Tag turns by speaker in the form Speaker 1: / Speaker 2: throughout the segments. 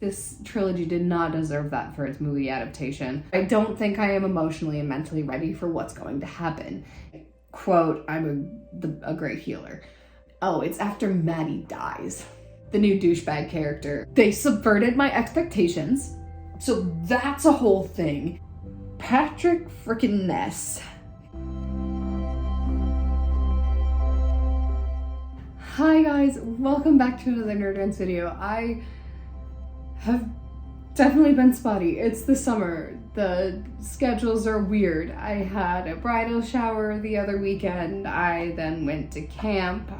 Speaker 1: This trilogy did not deserve that for its movie adaptation. I don't think I am emotionally and mentally ready for what's going to happen. Quote, I'm a great healer. Oh, it's after Maddie dies. The new douchebag character. They subverted my expectations. So that's a whole thing. Patrick frickin' Ness. Hi guys, welcome back to another Rants video. I have definitely been spotty. It's the summer. The schedules are weird. I had a bridal shower the other weekend. I then went to camp.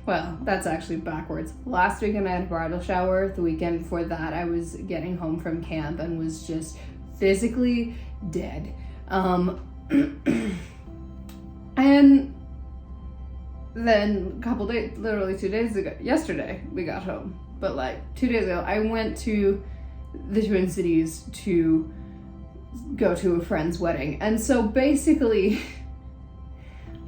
Speaker 1: Well, that's actually backwards. Last weekend I had a bridal shower. The weekend before that I was getting home from camp and was just physically dead. And then a couple days, literally 2 days ago, yesterday we got home, but like 2 days ago, I went to the Twin Cities to go to a friend's wedding. And so basically,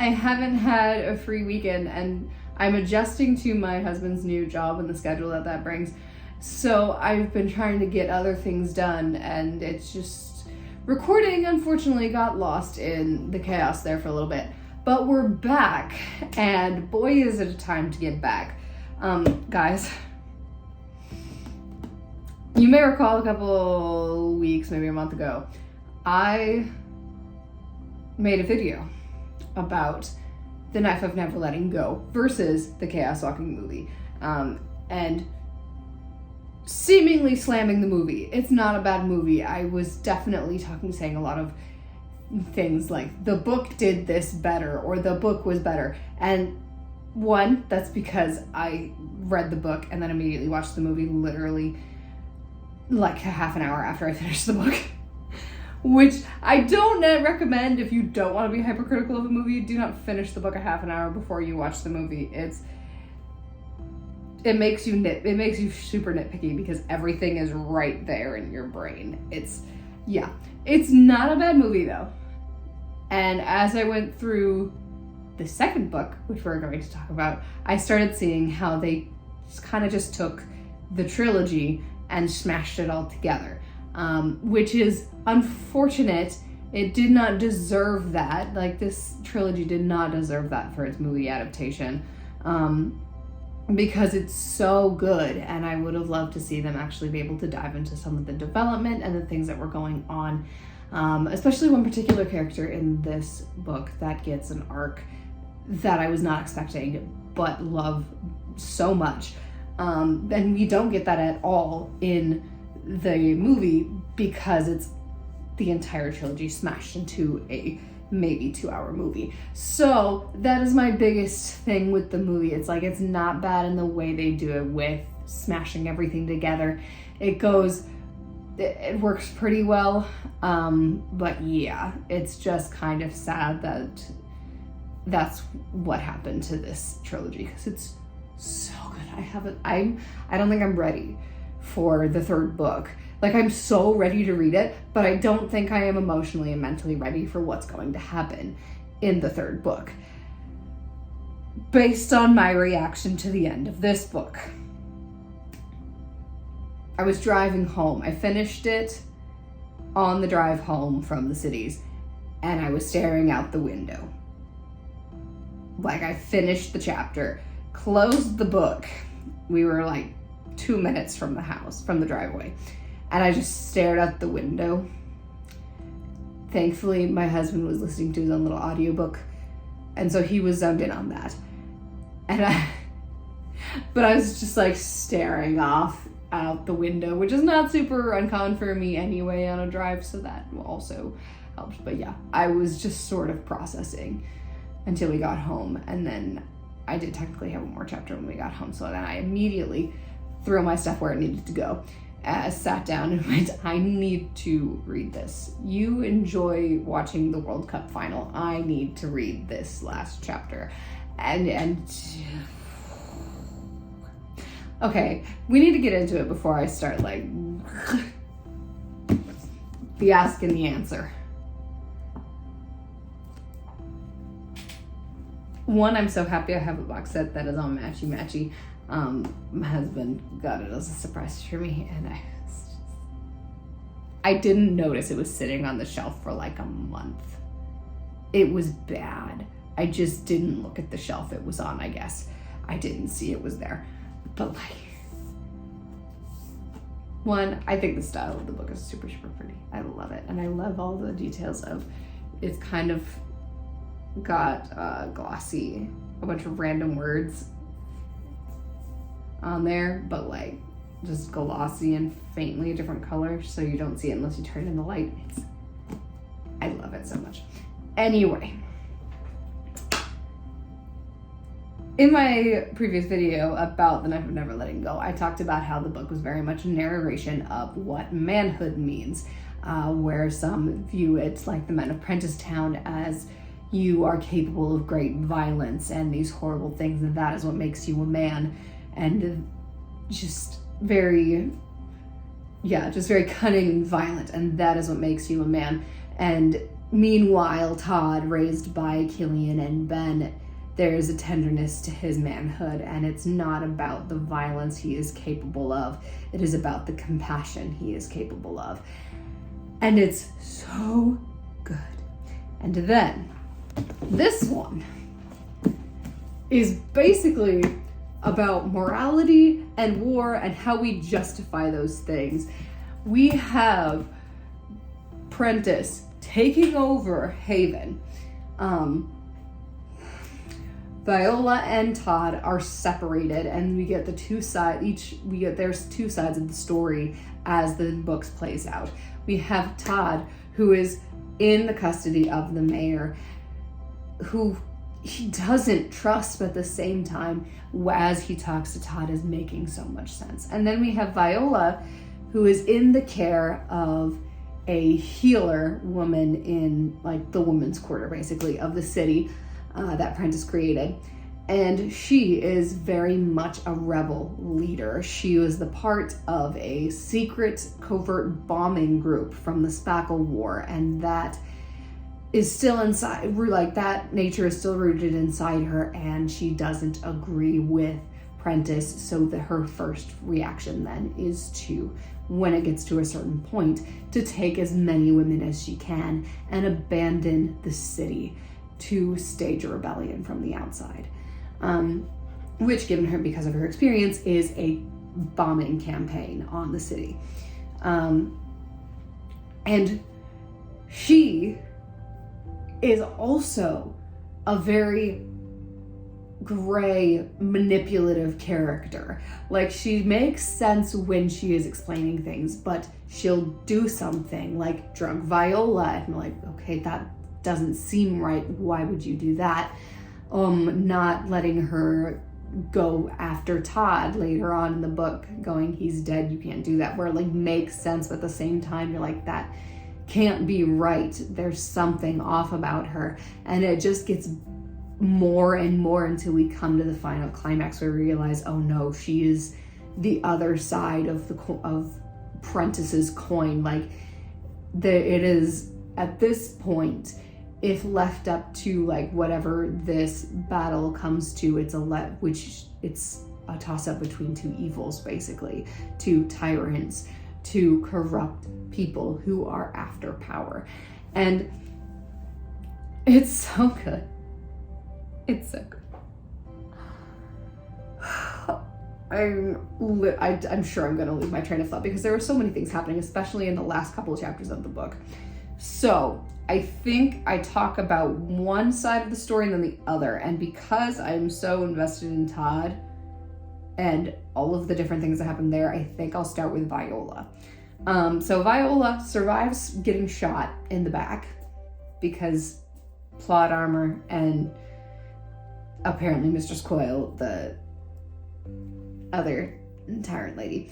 Speaker 1: I haven't had a free weekend and I'm adjusting to my husband's new job and the schedule that brings. So I've been trying to get other things done, and it's just, recording unfortunately got lost in the chaos there for a little bit. But we're back, and boy is it a time to get back. Guys, you may recall a couple weeks, maybe a month ago, I made a video about The Knife of Never Letting Go versus the Chaos Walking movie, and seemingly slamming the movie. It's not a bad movie. I was definitely saying a lot of things like the book did this better or the book was better, and one, that's because I read the book and then immediately watched the movie literally like a half an hour after I finished the book, which I don't recommend. If you don't want to be hypercritical of a movie, do not finish the book a half an hour before you watch the movie. It makes you super nitpicky because everything is right there in your brain. It's not a bad movie though. And as I went through the second book, which we're going to talk about, I started seeing how they just took the trilogy and smashed it all together, which is unfortunate. It did not deserve that. Like, this trilogy did not deserve that for its movie adaptation, because it's so good, and I would have loved to see them actually be able to dive into some of the development and the things that were going on, especially one particular character in this book that gets an arc that I was not expecting but love so much, and we don't get that at all in the movie because it's the entire trilogy smashed into a maybe 2-hour movie. So that is my biggest thing with the movie. It's like, it's not bad in the way they do it with smashing everything together. It works pretty well. But yeah, it's just kind of sad that that's what happened to this trilogy, because it's so good. I don't think I'm ready for the third book. Like, I'm so ready to read it, but I don't think I am emotionally and mentally ready for what's going to happen in the third book, based on my reaction to the end of this book. I was driving home. I finished it on the drive home from the cities, and I was staring out the window. Like, I finished the chapter, closed the book. We were like 2 minutes from the house, from the driveway. And I just stared out the window. Thankfully, my husband was listening to his own little audiobook, and so he was zoned in on that. But I was just like staring off out the window, which is not super uncommon for me anyway on a drive, so that also helped. But yeah, I was just sort of processing until we got home, and then I did technically have one more chapter when we got home, so then I immediately threw my stuff where it needed to go. Sat down and went, I need to read this. You enjoy watching the World Cup final. I need to read this last chapter. And okay, we need to get into it before I start like the ask and the answer. One, I'm so happy I have a box set that is all matchy-matchy. My husband got it as a surprise for me, and I didn't notice it was sitting on the shelf for like a month. It was bad. I just didn't look at the shelf it was on, I guess. I didn't see it was there. But like, one, I think the style of the book is super, super pretty. I love it. And I love all the details of, it's kind of got glossy, a bunch of random words on there, but like just glossy and faintly a different color, so you don't see it unless you turn in the light. I love it so much. Anyway, in my previous video about The Knife of Never Letting Go, I talked about how the book was very much a narration of what manhood means, where some view it like the men of Prentisstown as you are capable of great violence and these horrible things, and that is what makes you a man. And just very cunning and violent, and that is what makes you a man. And meanwhile, Todd, raised by Killian and Ben, there is a tenderness to his manhood, and it's not about the violence he is capable of. It is about the compassion he is capable of. And it's so good. And then, this one is basically about morality and war and how we justify those things. We have Prentice taking over Haven. Viola and Todd are separated, and we get there's two sides of the story as the books plays out. We have Todd, who is in the custody of the mayor, who he doesn't trust, but at the same time, as he talks to Todd, is making so much sense. And then we have Viola, who is in the care of a healer woman in like the women's quarter, basically, of the city that Prentice created. And she is very much a rebel leader. She was the part of a secret covert bombing group from the Spackle War, and that is still inside, like that nature is still rooted inside her, and she doesn't agree with Prentice, so that her first reaction then is to, when it gets to a certain point, to take as many women as she can and abandon the city to stage a rebellion from the outside. Which, given her, because of her experience, is a bombing campaign on the city. And she is also a very gray, manipulative character. Like, she makes sense when she is explaining things, but she'll do something like drug Viola, and I'm like, okay, that doesn't seem right. Why would you do that? Not letting her go after Todd later on in the book, going, he's dead, you can't do that, where it like makes sense, but at the same time you're like, that can't be right. There's something off about her. And it just gets more and more until we come to the final climax where we realize, oh no, she is the other side of Prentice's coin. Like, it is at this point, if left up to like whatever this battle comes to, it's a toss-up between two evils, basically, two tyrants, two corrupt people who are after power. And it's so good. It's so good. I'm sure I'm gonna lose my train of thought because there are so many things happening, especially in the last couple of chapters of the book. So I think I talk about one side of the story and then the other. And because I'm so invested in Todd and all of the different things that happen there, I think I'll start with Viola. So Viola survives getting shot in the back because plot armor, and apparently Mistress Coyle, the other tyrant lady,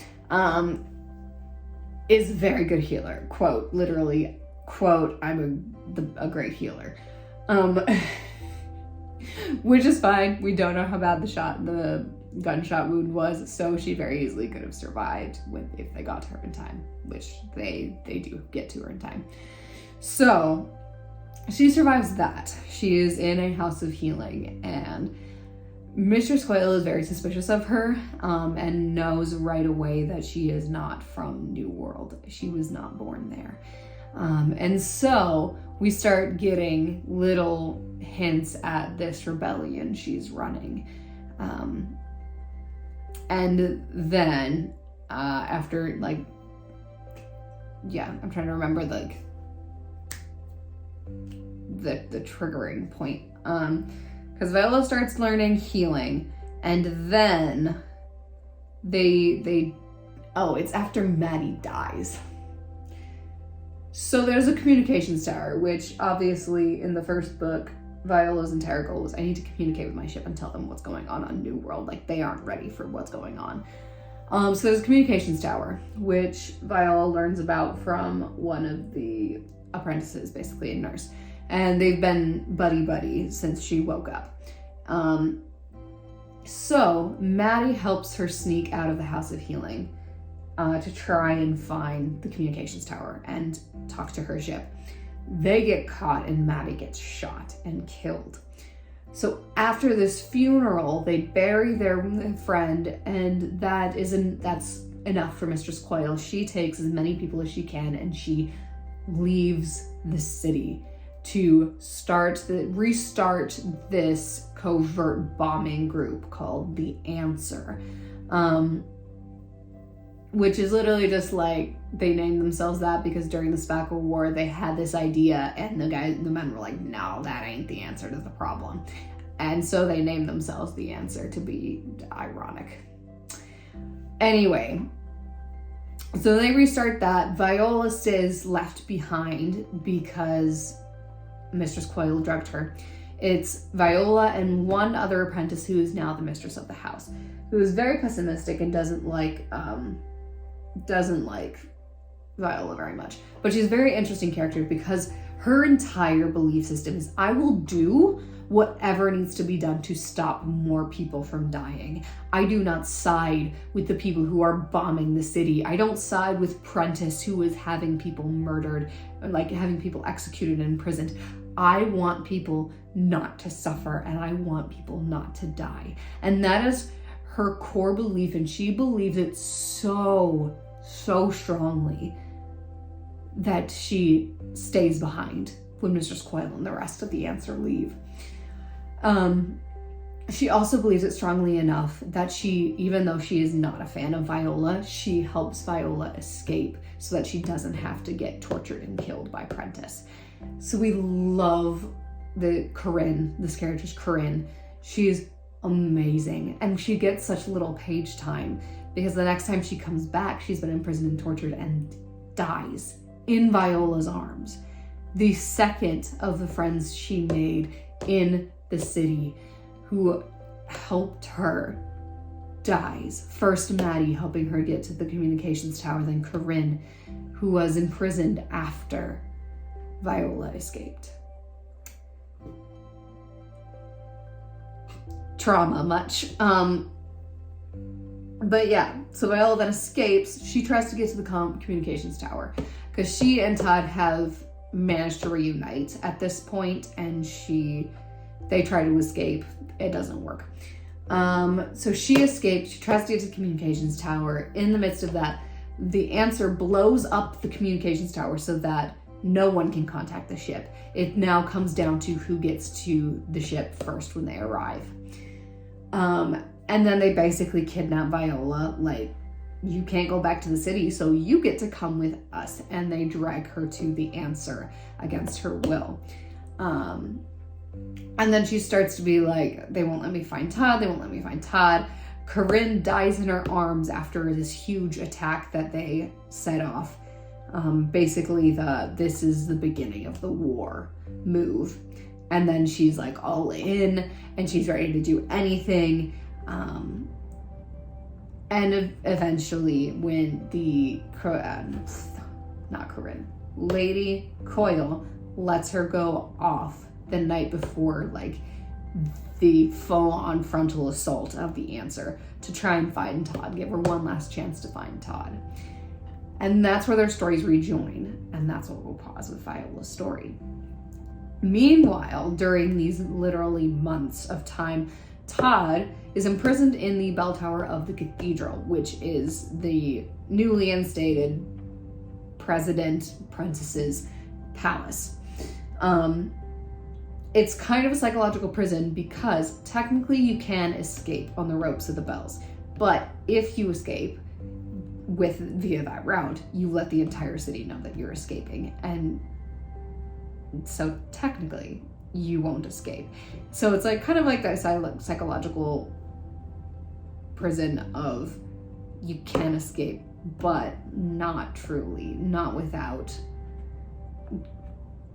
Speaker 1: is a very good healer. Quote, literally, quote, I'm a great healer. Which is fine. We don't know how bad the gunshot wound was, so she very easily could have survived if they got to her in time, which they do get to her in time. So she survives that. She is in a house of healing, and Mistress Quayle is very suspicious of her, and knows right away that she is not from New World. She was not born there. And so we start getting little hints at this rebellion she's running. And then after I'm trying to remember the triggering point. Because Viola starts learning healing, and then it's after Maddie dies. So there's a communications tower, which obviously in the first book, Viola's entire goal was, I need to communicate with my ship and tell them what's going on New World. Like, they aren't ready for what's going on. So there's a communications tower, which Viola learns about from one of the apprentices, basically a nurse. And they've been buddy-buddy since she woke up. So Maddie helps her sneak out of the House of Healing to try and find the communications tower and talk to her ship. They get caught and Maddie gets shot and killed. So after this funeral, they bury their friend, and that's enough for Mistress Quayle. She takes as many people as she can and she leaves the city to restart this covert bombing group called the Answer, which is literally just like, they named themselves that because during the Spackle War they had this idea and the men were like, no, that ain't the answer to the problem. And so they named themselves the Answer to be ironic. Anyway, so they restart that. Viola stays left behind because Mistress Quayle drugged her. It's Viola and one other apprentice who is now the mistress of the house, who is very pessimistic and doesn't like Viola very much. But she's a very interesting character because her entire belief system is, I will do whatever needs to be done to stop more people from dying. I do not side with the people who are bombing the city. I don't side with Prentice, who is having people murdered, like having people executed and imprisoned. I want people not to suffer, and I want people not to die. And that is her core belief, and she believes it so strongly that she stays behind when Mistress Quayle and the rest of the Answer leave. She also believes it strongly enough that she, even though she is not a fan of Viola, she helps Viola escape so that she doesn't have to get tortured and killed by Prentice. So we love Corinne, this character's Corinne. She's amazing, and she gets such little page time because the next time she comes back, she's been imprisoned and tortured and dies in Viola's arms. The second of the friends she made in the city who helped her dies. First Maddie, helping her get to the communications tower, then Corinne, who was imprisoned after Viola escaped. Trauma much. But yeah, so Viola then escapes. She tries to get to the communications tower because she and Todd have managed to reunite at this point, and they try to escape. It doesn't work. So she escaped. She tries to get to the communications tower. In the midst of that, the Answer blows up the communications tower so that no one can contact the ship. It now comes down to who gets to the ship first when they arrive. And then they basically kidnap Viola, like, you can't go back to the city, so you get to come with us. And they drag her to the Answer against her will. And then she starts to be like, they won't let me find Todd. Corinne dies in her arms after this huge attack that they set off. Basically this is the beginning of the war move. And then she's like all in and she's ready to do anything. And eventually when Lady Coyle lets her go off the night before, like, the full-on frontal assault of the Answer to try and find Todd, give her one last chance to find Todd. And that's where their stories rejoin, and that's what we'll pause with Viola's story. Meanwhile, during these literally months of time, Todd is imprisoned in the bell tower of the cathedral, which is the newly instated President Prentice's palace. It's kind of a psychological prison because technically you can escape on the ropes of the bells, but if you escape via that route, you let the entire city know that you're escaping, and so technically you won't escape. So it's like kind of like that psychological prison of you can escape, but not truly, not without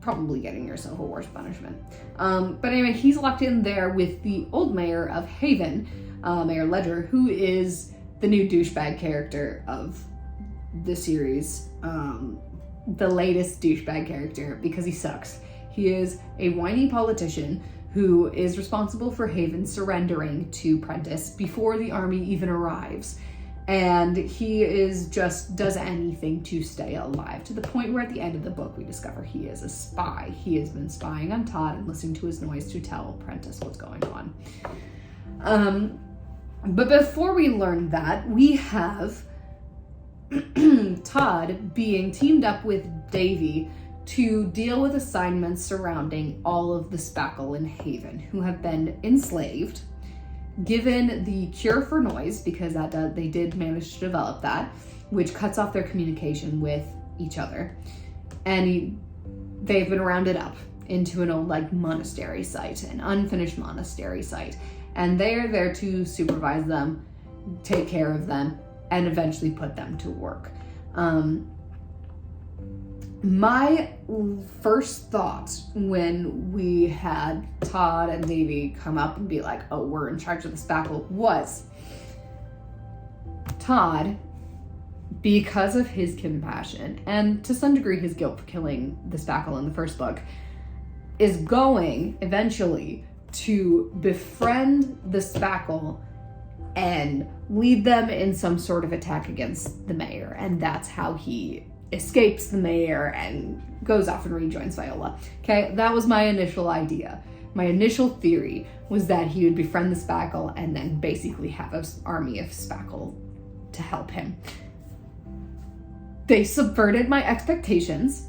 Speaker 1: probably getting yourself a worse punishment. But anyway, he's locked in there with the old mayor of Haven, Mayor Ledger, who is the new douchebag character of the series. The latest douchebag character, because he sucks. He is a whiny politician who is responsible for Haven surrendering to Prentice before the army even arrives. And he does anything to stay alive, to the point where at the end of the book we discover he is a spy. He has been spying on Todd and listening to his noise to tell Prentice what's going on. But before we learn that, we have Todd being teamed up with Davy to deal with assignments surrounding all of the spackle in Haven, who have been enslaved, given the cure for noise, because they did manage to develop that, which cuts off their communication with each other. And they've been rounded up into an old monastery site, an unfinished monastery site. And they are there to supervise them, take care of them, and eventually put them to work. My first thought when we had Todd and Davy come up and be like, oh, we're in charge of the spackle, was Todd, because of his compassion and to some degree his guilt for killing the spackle in the first book, is going eventually to befriend the spackle and lead them in some sort of attack against the mayor. And that's how he escapes the mayor and goes off and rejoins Viola. Okay, that was my initial idea. My initial theory was that he would befriend the spackle and then basically have an army of spackle to help him. They subverted my expectations.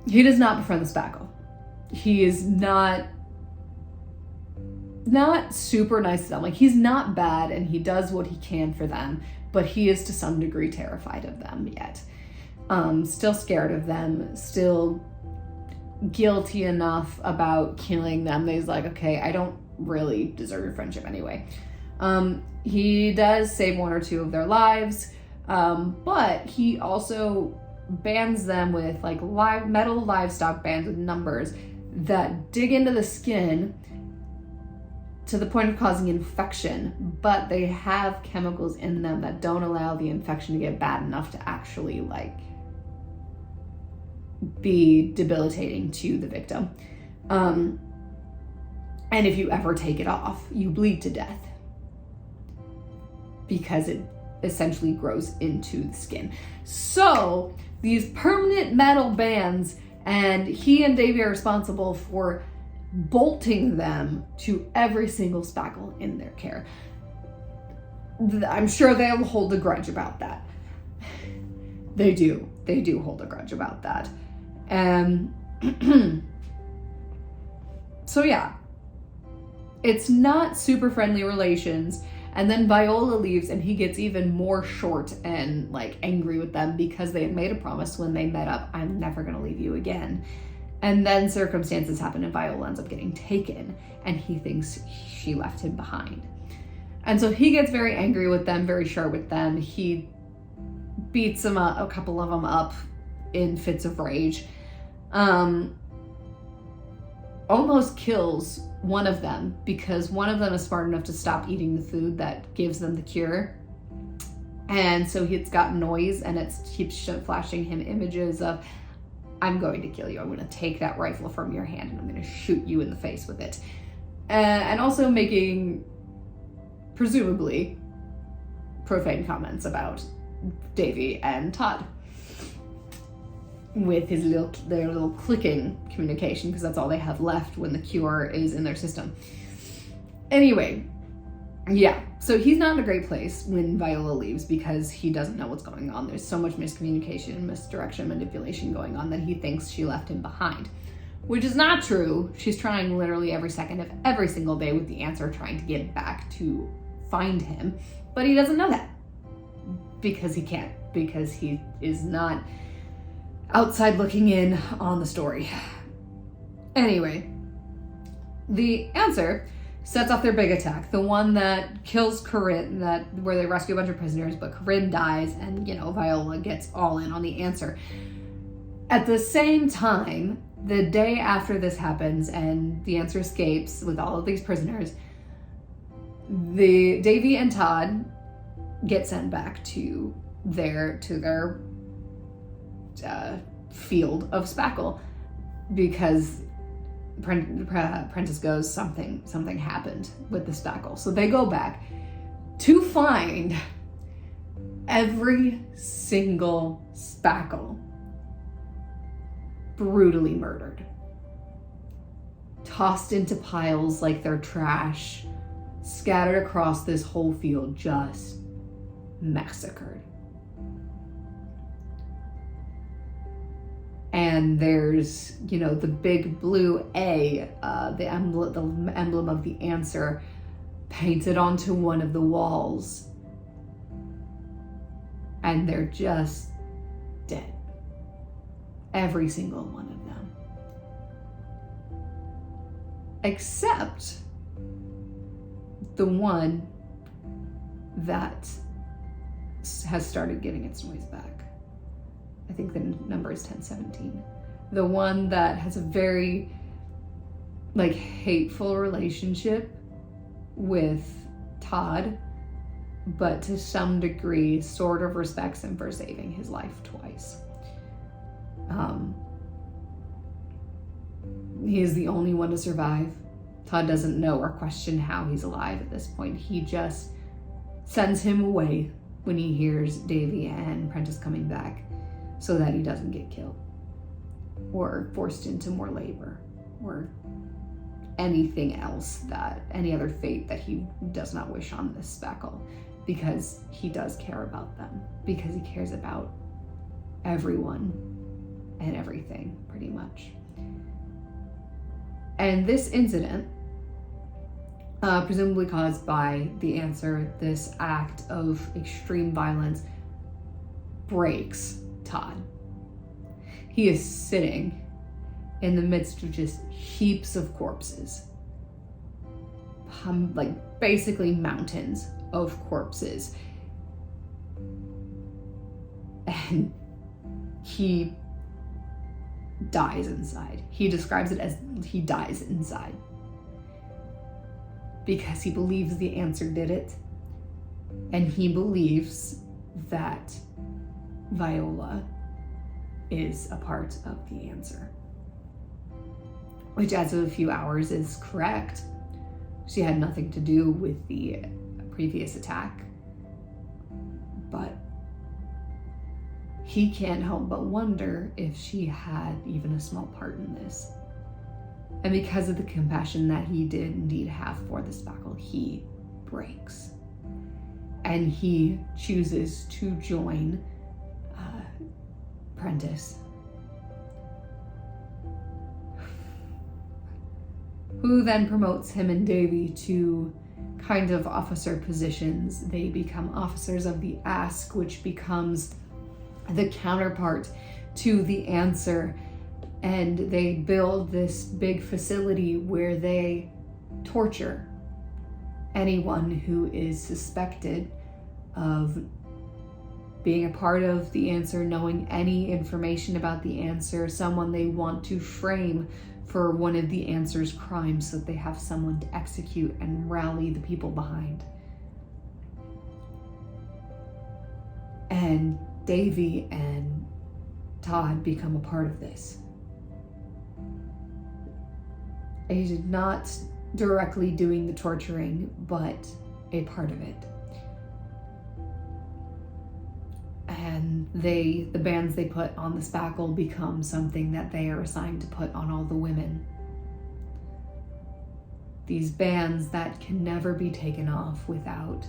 Speaker 1: He does not befriend the spackle. He is not super nice to them. He's not bad and he does what he can for them, but he is to some degree terrified of them yet. Still scared of them, still guilty enough about killing them. He's like, okay, I don't really deserve your friendship anyway. He does save one or two of their lives, but he also bands them with metal livestock bands with numbers that dig into the skin to the point of causing infection, but they have chemicals in them that don't allow the infection to get bad enough to actually be debilitating to the victim. And if you ever take it off, you bleed to death because it essentially grows into the skin. So these permanent metal bands, and he and Davy are responsible for bolting them to every single spackle in their care. I'm sure they'll hold a grudge about that. They do hold a grudge about that. So yeah, it's not super friendly relations. And then Viola leaves and he gets even more short and angry with them because they had made a promise when they met up, I'm never gonna leave you again. And then circumstances happen and Viola ends up getting taken and he thinks she left him behind. And so he gets very angry with them, very sharp with them. He beats them up, a couple of them up in fits of rage. Almost kills one of them because one of them is smart enough to stop eating the food that gives them the cure. And so it's got noise and it keeps flashing him images of, I'm going to kill you. I'm going to take that rifle from your hand and I'm going to shoot you in the face with it. And also making, presumably, profane comments about Davy and Todd. with their little clicking communication, because that's all they have left when the cure is in their system. Anyway, yeah, so he's not in a great place when Viola leaves because he doesn't know what's going on. There's so much miscommunication, misdirection, manipulation going on that he thinks she left him behind, which is not true. She's trying literally every second of every single day with the answer, trying to get back to find him, but he doesn't know that because he can't, because he is not outside looking in on the story. Anyway, the answer sets off their big attack, the one that kills Corinne, where they rescue a bunch of prisoners, but Corinne dies, and Viola gets all in on the answer. At the same time, the day after this happens and the answer escapes with all of these prisoners, Davy and Todd get sent back to their field of spackle because Prentice goes, something happened with the spackle. So they go back to find every single spackle brutally murdered, tossed into piles like they're trash, scattered across this whole field, just massacred. And there's, the big blue A, the emblem of the answer, painted onto one of the walls. And they're just dead. Every single one of them. Except the one that has started getting its noise back. I think the number is 1017. The one that has a very hateful relationship with Todd, but to some degree sort of respects him for saving his life twice. He is the only one to survive. Todd doesn't know or question how he's alive at this point. He just sends him away when he hears Davy and Prentice coming back, so that he doesn't get killed or forced into more labor or anything else, any other fate that he does not wish on this spackle, because he does care about them, because he cares about everyone and everything, pretty much. And this incident, presumably caused by the answer, this act of extreme violence, breaks Todd. He is sitting in the midst of just heaps of corpses, basically mountains of corpses, and he dies inside. He describes it as he dies inside because he believes the answer did it, and he believes that Viola is a part of the answer, which as of a few hours is correct. She had nothing to do with the previous attack, but he can't help but wonder if she had even a small part in this. And because of the compassion that he did indeed have for the spackle, he breaks. And he chooses to join Prentice, who then promotes him and Davy to kind of officer positions. They become officers of the Ask, which becomes the counterpart to the Answer, and they build this big facility where they torture anyone who is suspected of being a part of the Answer, knowing any information about the Answer, someone they want to frame for one of the Answer's crimes, so that they have someone to execute and rally the people behind. And Davy and Todd become a part of this. He's not directly doing the torturing, but a part of it. And the bands they put on the spackle become something that they are assigned to put on all the women. These bands that can never be taken off without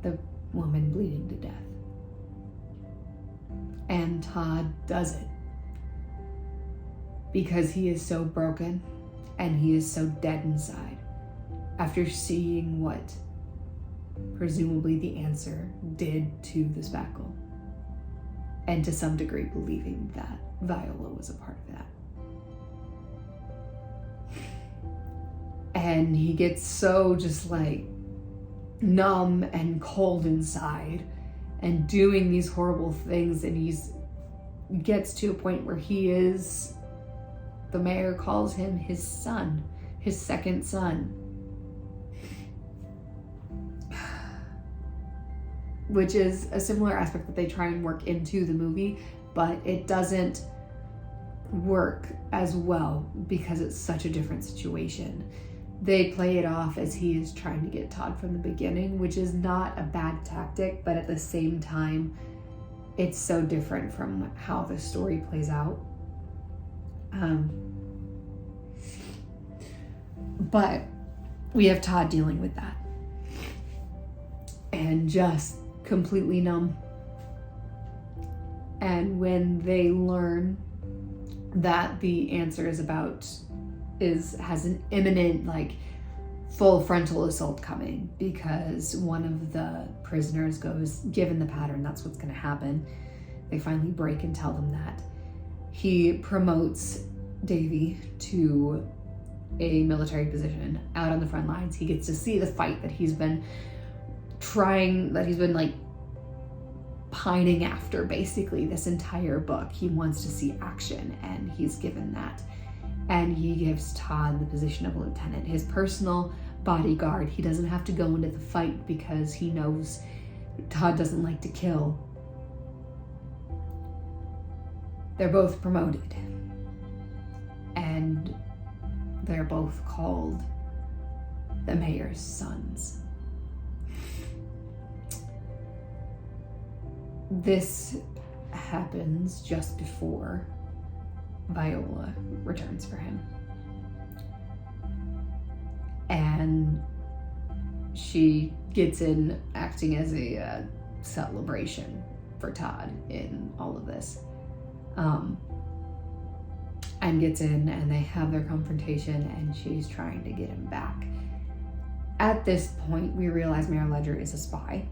Speaker 1: the woman bleeding to death. And Todd does it because he is so broken and he is so dead inside after seeing what presumably the answer did to the spackle, and to some degree believing that Viola was a part of that. And he gets so just like numb and cold inside and doing these horrible things, and he's gets to a point where the mayor calls him his son, his second son, which is a similar aspect that they try and work into the movie, but it doesn't work as well because it's such a different situation. They play it off as he is trying to get Todd from the beginning, which is not a bad tactic, but at the same time, it's so different from how the story plays out. But we have Todd dealing with that and just completely numb. And when they learn that the answer has an imminent, like, full frontal assault coming because one of the prisoners goes, given the pattern, that's what's going to happen. They finally break and tell them that. He promotes Davy to a military position out on the front lines. He gets to see the fight that he's been like pining after basically this entire book. He wants to see action, and he's given that. And he gives Todd the position of a lieutenant, his personal bodyguard. He doesn't have to go into the fight because he knows Todd doesn't like to kill. They're both promoted, and they're both called the mayor's sons. This happens just before Viola returns for him. And she gets in acting as a celebration for Todd in all of this. And gets in, and they have their confrontation, and she's trying to get him back. At this point, we realize Mayor Ledger is a spy,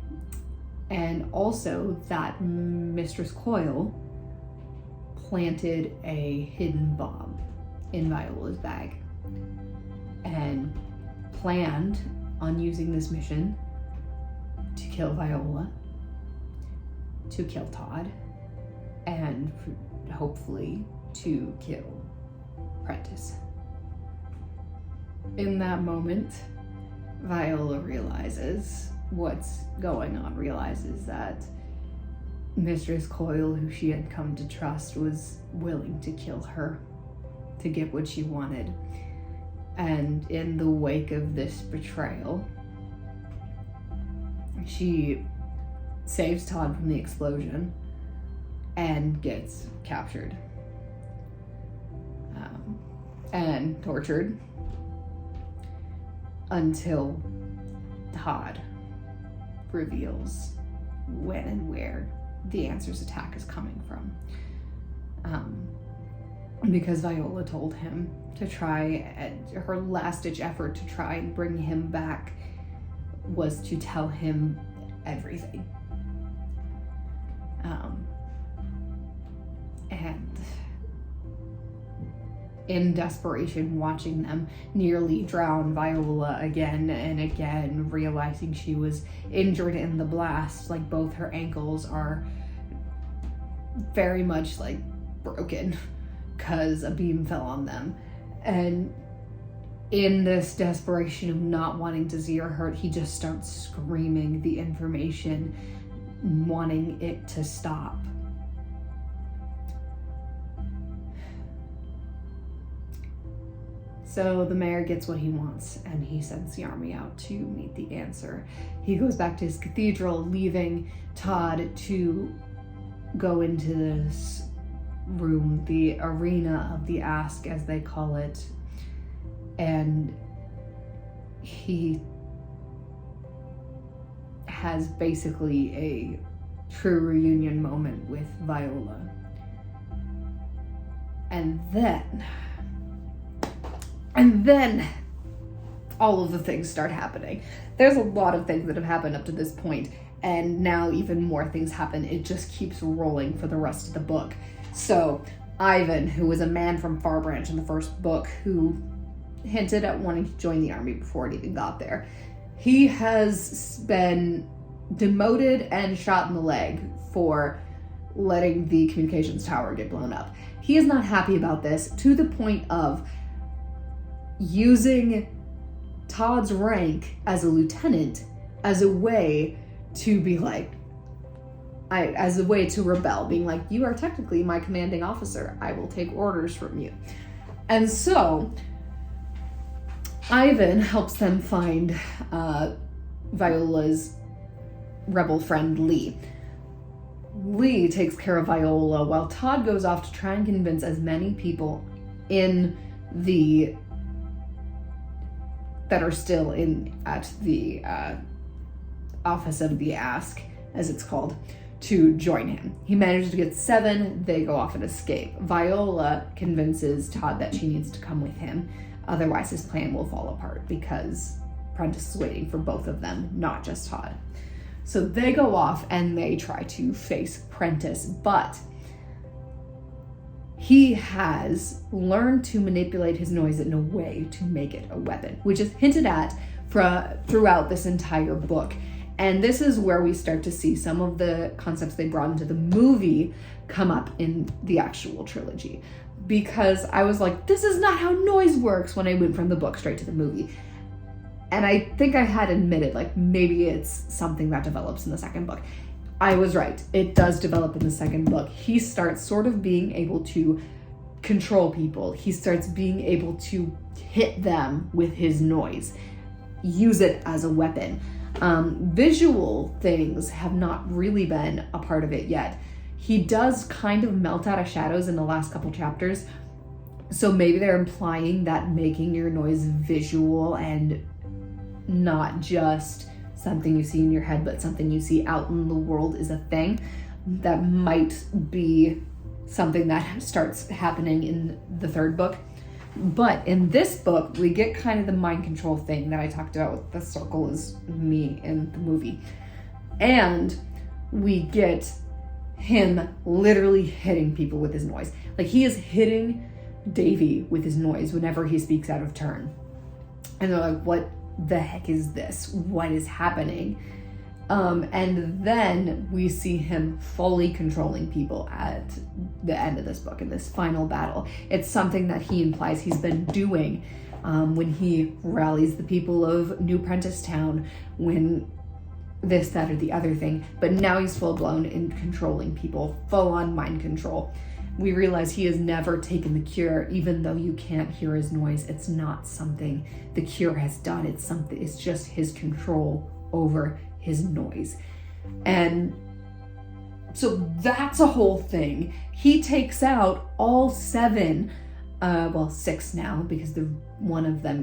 Speaker 1: and also that Mistress Coyle planted a hidden bomb in Viola's bag and planned on using this mission to kill Viola, to kill Todd, and hopefully to kill Prentice. In that moment, Viola realizes what's going on, realizes that Mistress Coyle, who she had come to trust, was willing to kill her to get what she wanted. And in the wake of this betrayal, she saves Todd from the explosion and gets captured and tortured until Todd reveals when and where the Answer's attack is coming from. Because Viola told him to try, her last-ditch effort to try and bring him back was to tell him everything. And in desperation, watching them nearly drown Viola again and again, realizing she was injured in the blast, like both her ankles are very much like broken because a beam fell on them. And in this desperation of not wanting to see her hurt, he just starts screaming the information, wanting it to stop. So the mayor gets what he wants, and he sends the army out to meet the answer. He goes back to his cathedral, leaving Todd to go into this room, the arena of the Ask, as they call it, and he has basically a true reunion moment with Viola. And then all of the things start happening. There's a lot of things that have happened up to this point, and now even more things happen. It just keeps rolling for the rest of the book. So Ivan, who was a man from Farbranch in the first book, who hinted at wanting to join the army before it even got there, he has been demoted and shot in the leg for letting the communications tower get blown up. He is not happy about this, to the point of using Todd's rank as a lieutenant as a way to be like, as a way to rebel, being like, you are technically my commanding officer. I will take orders from you. And so Ivan helps them find Viola's rebel friend Lee. Lee takes care of Viola while Todd goes off to try and convince as many people in the that are still at the office of the Ask, as it's called, to join him. He manages to get 7. They go off and escape. Viola convinces Todd that she needs to come with him, otherwise his plan will fall apart, because Prentice is waiting for both of them, not just Todd. So they go off and they try to face Prentice, but he has learned to manipulate his noise in a way to make it a weapon, which is hinted at throughout this entire book. And this is where we start to see some of the concepts they brought into the movie come up in the actual trilogy. Because I was like, this is not how noise works when I went from the book straight to the movie. And I think I had admitted, like, maybe it's something that develops in the second book. I was right. It does develop in the second book. He starts sort of being able to control people. He starts being able to hit them with his noise, use it as a weapon. Visual things have not really been a part of it yet. He does kind of melt out of shadows in the last couple chapters. So maybe they're implying that making your noise visual and not just something you see in your head, but something you see out in the world is a thing. That might be something that starts happening in the third book. But in this book, we get kind of the mind control thing that I talked about with the circle is me in the movie. And we get him literally hitting people with his noise. Like, he is hitting Davy with his noise whenever he speaks out of turn. And they're like, what the heck is this? What is happening? And then we see him fully controlling people at the end of this book, in this final battle. It's something that he implies he's been doing when he rallies the people of New Prentice Town, when this, that, or the other thing. But now he's full-blown in controlling people, full-on mind control. We realize he has never taken the cure, even though you can't hear his noise. It's not something the cure has done. It's just his control over his noise. And so that's a whole thing. He takes out all 7, 6 now, because one of them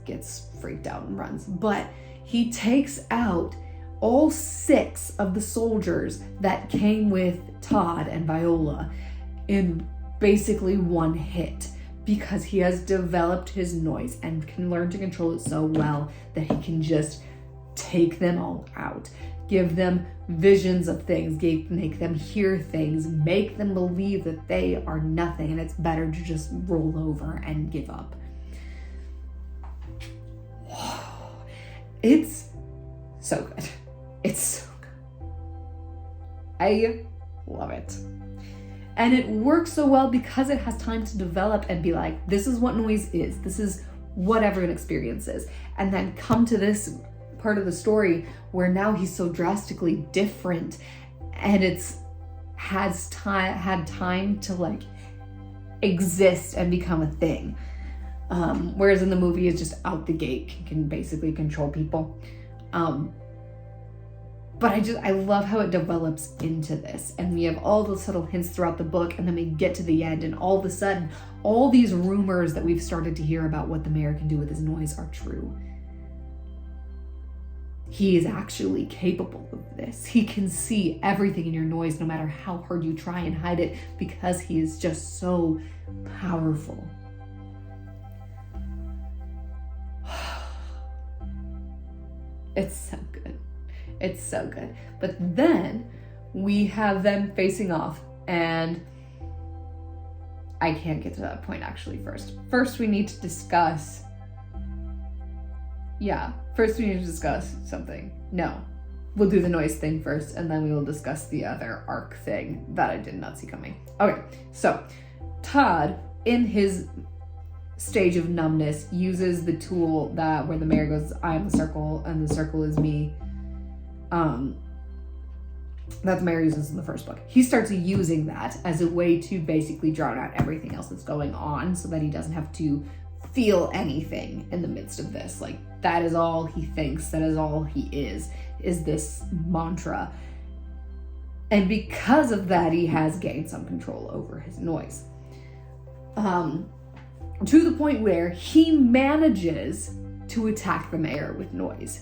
Speaker 1: gets freaked out and runs. But he takes out all 6 of the soldiers that came with Todd and Viola in basically one hit, because he has developed his noise and can learn to control it so well that he can just take them all out, give them visions of things, make them hear things, make them believe that they are nothing and it's better to just roll over and give up. It's so good. It's so good. I love it. And it works so well because it has time to develop and be like, this is what noise is. This is what everyone experiences. And then come to this part of the story where now he's so drastically different, and it's had time to like exist and become a thing. Whereas in the movie, it's just out the gate, can basically control people. But I love how it develops into this. And we have all the subtle hints throughout the book, and then we get to the end, and all of a sudden, all these rumors that we've started to hear about what the mayor can do with his noise are true. He is actually capable of this. He can see everything in your noise, no matter how hard you try and hide it, because he is just so powerful. It's so good. It's so good. But then we have them facing off, and I can't get to that point actually first. First, we need to discuss something. No, we'll do the noise thing first, and then we will discuss the other arc thing that I did not see coming. Okay, so Todd, in his stage of numbness, uses the tool that where the mayor goes, I am the circle, and the circle is me. That the mayor uses in the first book. He starts using that as a way to basically drown out everything else that's going on, so that he doesn't have to feel anything in the midst of this. Like, that is all he thinks, that is all he is this mantra. And because of that, he has gained some control over his noise. To the point where he manages to attack the mayor with noise.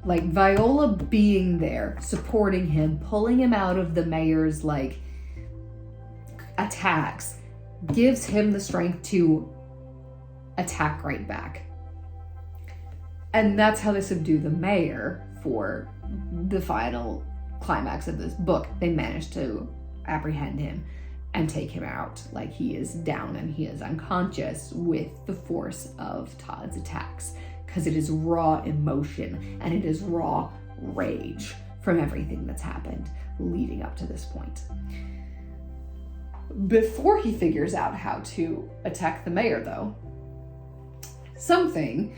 Speaker 1: Like, Viola being there, supporting him, pulling him out of the mayor's, like, attacks, gives him the strength to attack right back. And that's how they subdue the mayor for the final climax of this book. They manage to apprehend him and take him out. Like, he is down and he is unconscious with the force of Todd's attacks, because it is raw emotion and it is raw rage from everything that's happened leading up to this point. Before he figures out how to attack the mayor, though, something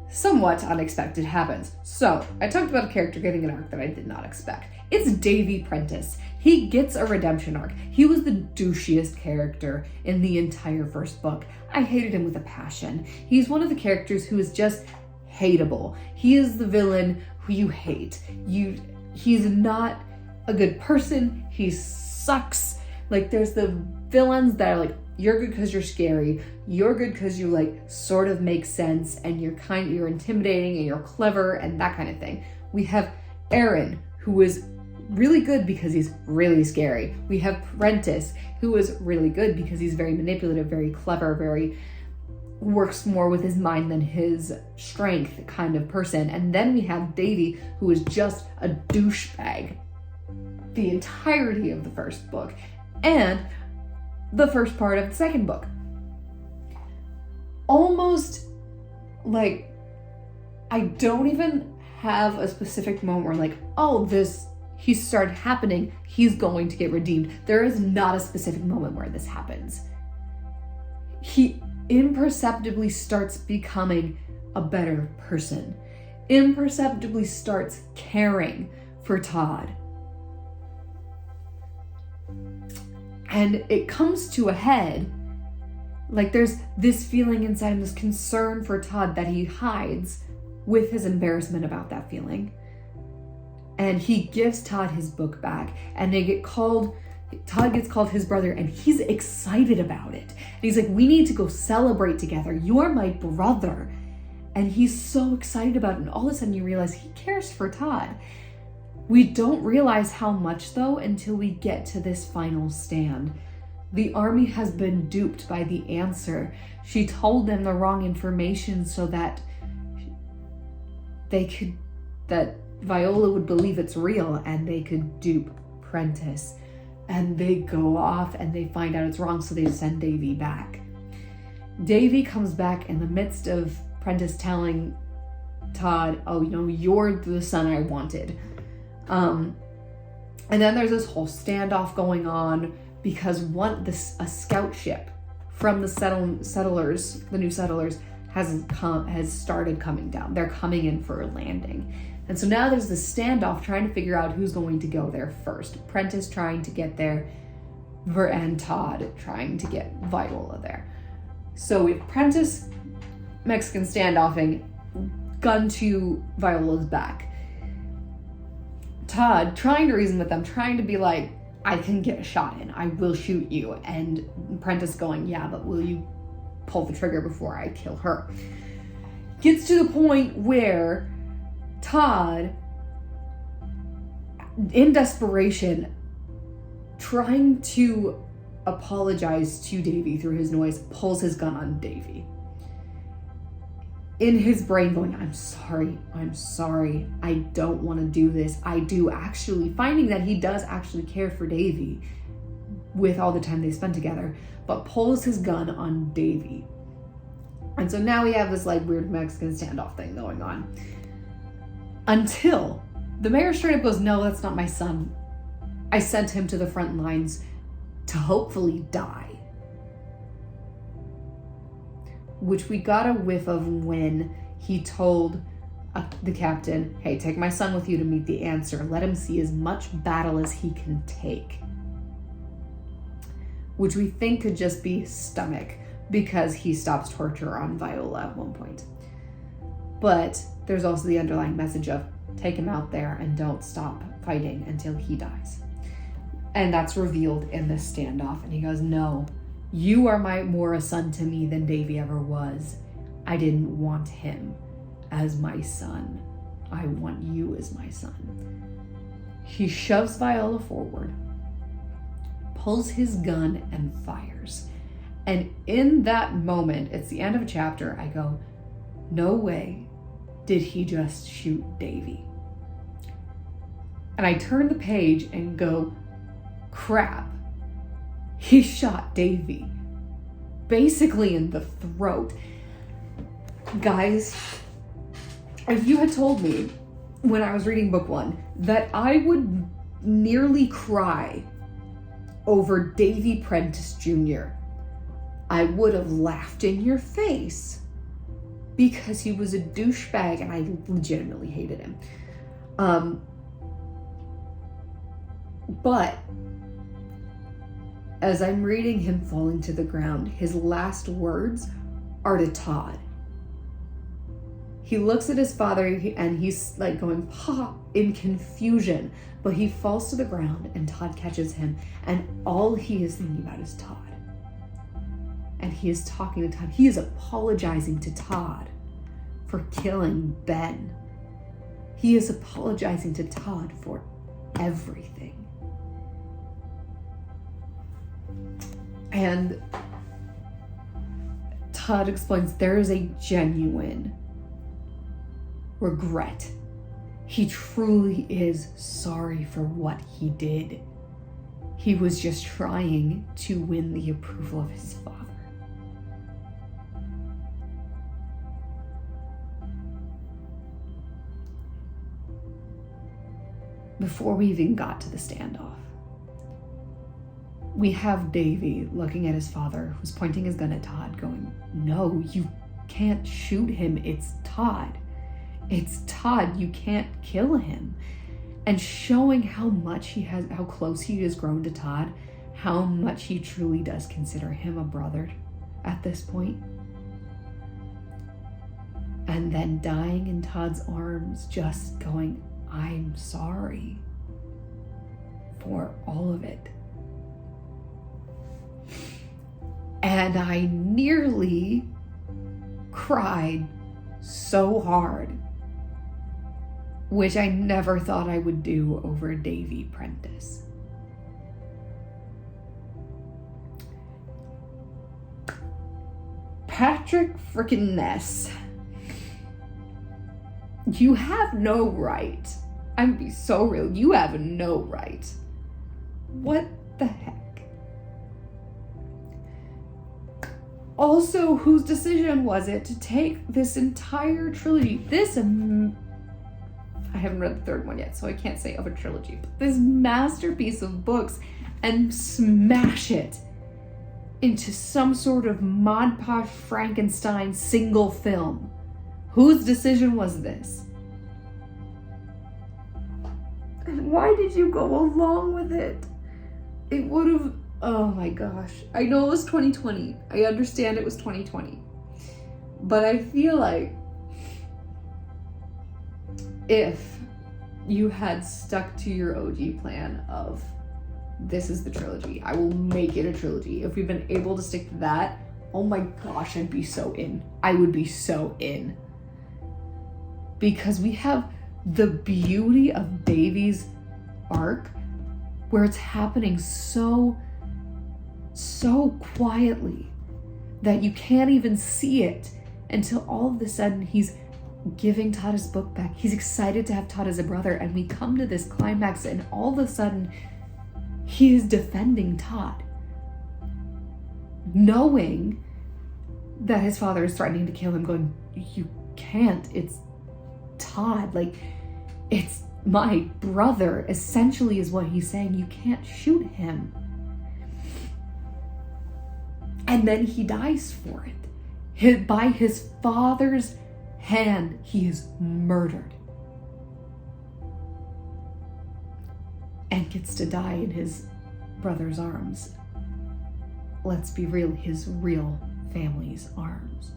Speaker 1: somewhat unexpected happens. So, I talked about a character getting an arc that I did not expect. It's Davy Prentice. He gets a redemption arc. He was the douchiest character in the entire first book. I hated him with a passion. He's one of the characters who is just hateable. He is the villain who you hate. He's not a good person. He sucks. Like, there's the villains that are like, you're good because you're scary. You're good because you, like, sort of make sense, and you're intimidating and you're clever and that kind of thing. We have Aaron, who is really good because he's really scary. We have Prentice, who is really good because he's very manipulative, very clever, works more with his mind than his strength kind of person. And then we have Davy, who is just a douchebag the entirety of the first book and the first part of the second book. Almost like, I don't even have a specific moment where I'm like, oh, he started happening, he's going to get redeemed. There is not a specific moment where this happens. He imperceptibly starts becoming a better person, imperceptibly starts caring for Todd. And it comes to a head, like there's this feeling inside him, this concern for Todd that he hides with his embarrassment about that feeling. And he gives Todd his book back, and Todd gets called his brother, and he's excited about it. And he's like, we need to go celebrate together. You're my brother. And he's so excited about it. And all of a sudden you realize he cares for Todd. We don't realize how much, though, until we get to this final stand. The army has been duped by the answer. She told them the wrong information so that Viola would believe it's real, and they could dupe Prentice. And they go off and they find out it's wrong, so they send Davy back. Davy comes back in the midst of Prentice telling Todd, oh, you're the son I wanted. And then there's this whole standoff going on because a scout ship from the settlers, the new settlers, has started coming down. They're coming in for a landing. And so now there's this standoff trying to figure out who's going to go there first. Prentice trying to get there, and Todd trying to get Viola there. So we have Prentice, Mexican standoffing, gun to Viola's back. Todd trying to reason with them, trying to be like, I can get a shot in, I will shoot you. And Prentice going, yeah, but will you pull the trigger before I kill her? Gets to the point where Todd, in desperation, trying to apologize to Davy through his noise, pulls his gun on Davy. In his brain going, I'm sorry, I don't want to do this. I do actually, finding that he does actually care for Davy with all the time they spent together, but pulls his gun on Davy. And so now we have this like weird Mexican standoff thing going on. Until the mayor straight up goes, no, that's not my son. I sent him to the front lines to hopefully die. Which we got a whiff of when he told the captain, hey, take my son with you to meet the answer. Let him see as much battle as he can take. Which we think could just be stomach, because he stops torture on Viola at one point. But there's also the underlying message of take him out there and don't stop fighting until he dies. And that's revealed in this standoff. And he goes, no, you are more a son to me than Davy ever was. I didn't want him as my son. I want you as my son. He shoves Viola forward, pulls his gun, and fires. And in that moment, it's the end of a chapter, I go, no way did he just shoot Davy. And I turn the page and go, crap, he shot Davy basically in the throat. Guys, if you had told me when I was reading book 1 that I would nearly cry over Davy Prentice Jr., I would have laughed in your face, because he was a douchebag and I legitimately hated him. But as I'm reading him falling to the ground, his last words are to Todd. He looks at his father and he's like going, ha, in confusion, but he falls to the ground and Todd catches him, and all he is thinking about is Todd. And he is talking to Todd. He is apologizing to Todd for killing Ben. He is apologizing to Todd for everything. And Todd explains there is a genuine regret. He truly is sorry for what he did. He was just trying to win the approval of his father. Before we even got to the standoff, we have Davy looking at his father, who's pointing his gun at Todd, going, no, you can't shoot him. It's Todd. It's Todd. You can't kill him. And showing how close he has grown to Todd, how much he truly does consider him a brother at this point. And then dying in Todd's arms, just going, I'm sorry for all of it. And I nearly cried so hard, which I never thought I would do over Davy Prentice. Patrick frickin' Ness. You have no right. I'm be so real. You have no right. What the heck? Also, whose decision was it to take this entire trilogy, I haven't read the third one yet, so I can't say of a trilogy, but this masterpiece of books, and smash it into some sort of Mod Podge Frankenstein single film? Whose decision was this? And why did you go along with it? It would have,
Speaker 2: Oh my gosh. I know it was 2020. I understand it was 2020. But I feel like if you had stuck to your OG plan of this is the trilogy, I will make it a trilogy. If we've been able to stick to that, oh my gosh, I'd be so in. I would be so in. Because we have the beauty of Davy's arc where it's happening so quietly that you can't even see it until all of a sudden he's giving Todd his book back. He's excited to have Todd as a brother, and we come to this climax and all of a sudden he is defending Todd, knowing that his father is threatening to kill him, going, you can't, it's Todd, like, it's my brother, essentially is what he's saying. You can't shoot him. And then he dies for it. By his father's hand, he is murdered. And gets to die in his brother's arms. Let's be real, his real family's arms.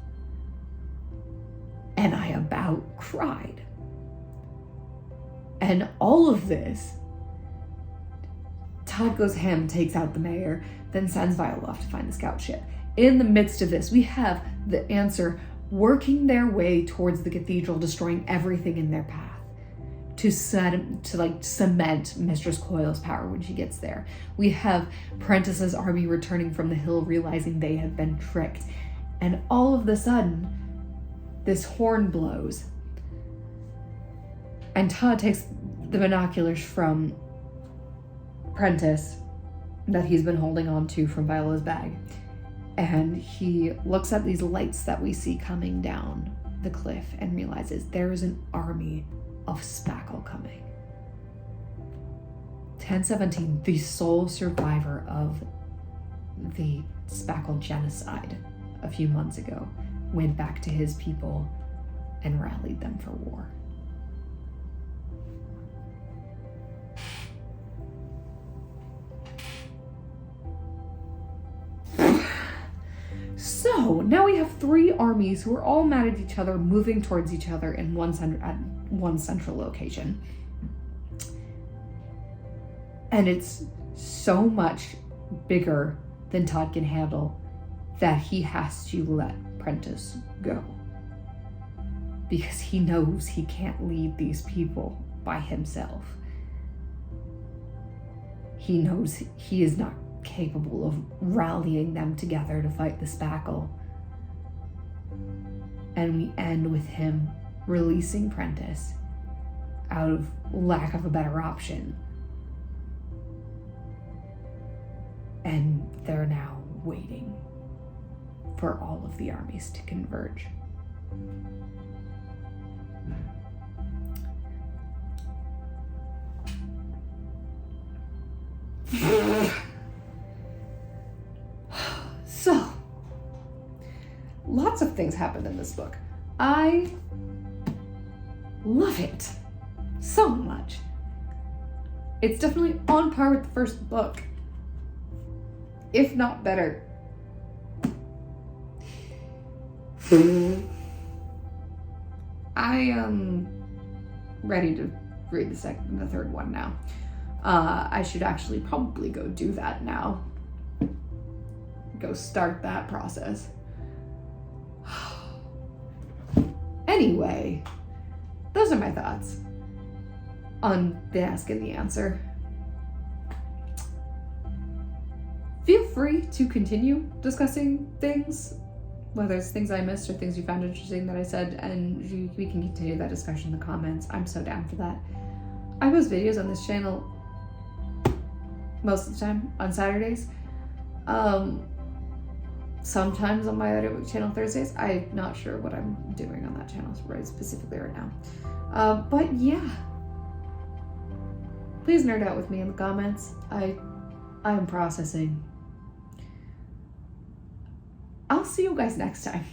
Speaker 2: And I about cried. And all of this, Todd goes ham, takes out the mayor, then sends Viola off to find the scout ship. In the midst of this, we have the Answer working their way towards the cathedral, destroying everything in their path to cement Mistress Coil's power when she gets there. We have Prentice's army returning from the hill, realizing they have been tricked. And all of a sudden, this horn blows. And Todd takes the binoculars from Prentice that he's been holding on to from Viola's bag. And he looks at these lights that we see coming down the cliff and realizes there is an army of spackle coming. 1017, the sole survivor of the spackle genocide a few months ago, went back to his people and rallied them for war. So now we have three armies who are all mad at each other, moving towards each other in one central location. And it's so much bigger than Todd can handle that he has to let Prentice go. Because he knows he can't lead these people by himself. He knows he is not capable of rallying them together to fight the spackle. And we end with him releasing Prentice out of lack of a better option. And they're now waiting for all of the armies to converge. So, lots of things happened in this book. I love it so much. It's definitely on par with the first book, if not better. I am ready to read the third one now. I should actually probably go do that now. Go start that process. Anyway, those are my thoughts on the Ask and the Answer. Feel free to continue discussing things, whether it's things I missed or things you found interesting that I said, and we can continue that discussion in the comments. I'm so down for that. I post videos on this channel most of the time on Saturdays. Sometimes on my audiobook channel Thursdays. I'm not sure what I'm doing on that channel specifically right now. But yeah. Please nerd out with me in the comments. I am processing. I'll see you guys next time.